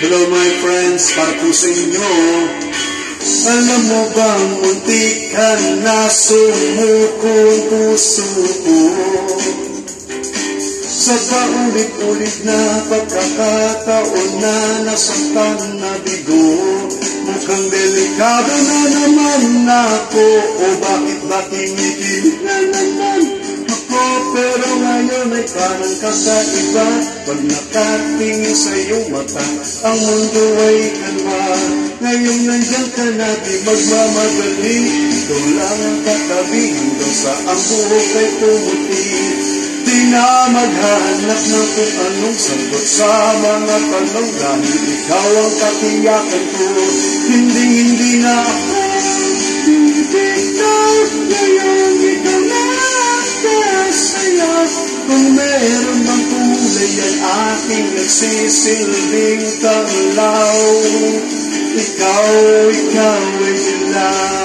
Hello my friends, para po sa inyo. Alam mo bang muntik ka na sumukong puso ko? Sa paulit-ulit na pagkakataon na nasaktan na bigo, mukhang delikado na naman ako. O bakit ba tinikilig na naman ako? Pero ngayon ay parang kakaiba. Pag nakatingin sa iyong mata, ang mundo ay kalma. Ngayon nandiyan ka na, di magmamadali. Ikaw lang ang katabi hanggang sa ang buhok ay pumuti. Di na maghanap ng kung anong sagot sa mga tanong, dahil ikaw ang katiyakan ko. Hindi na ako bibitaw. Ngayon ikaw na kasaya. Kung meron bang kulay ay aking nagsisilbing tanglaw. Ikaw ay dilaw.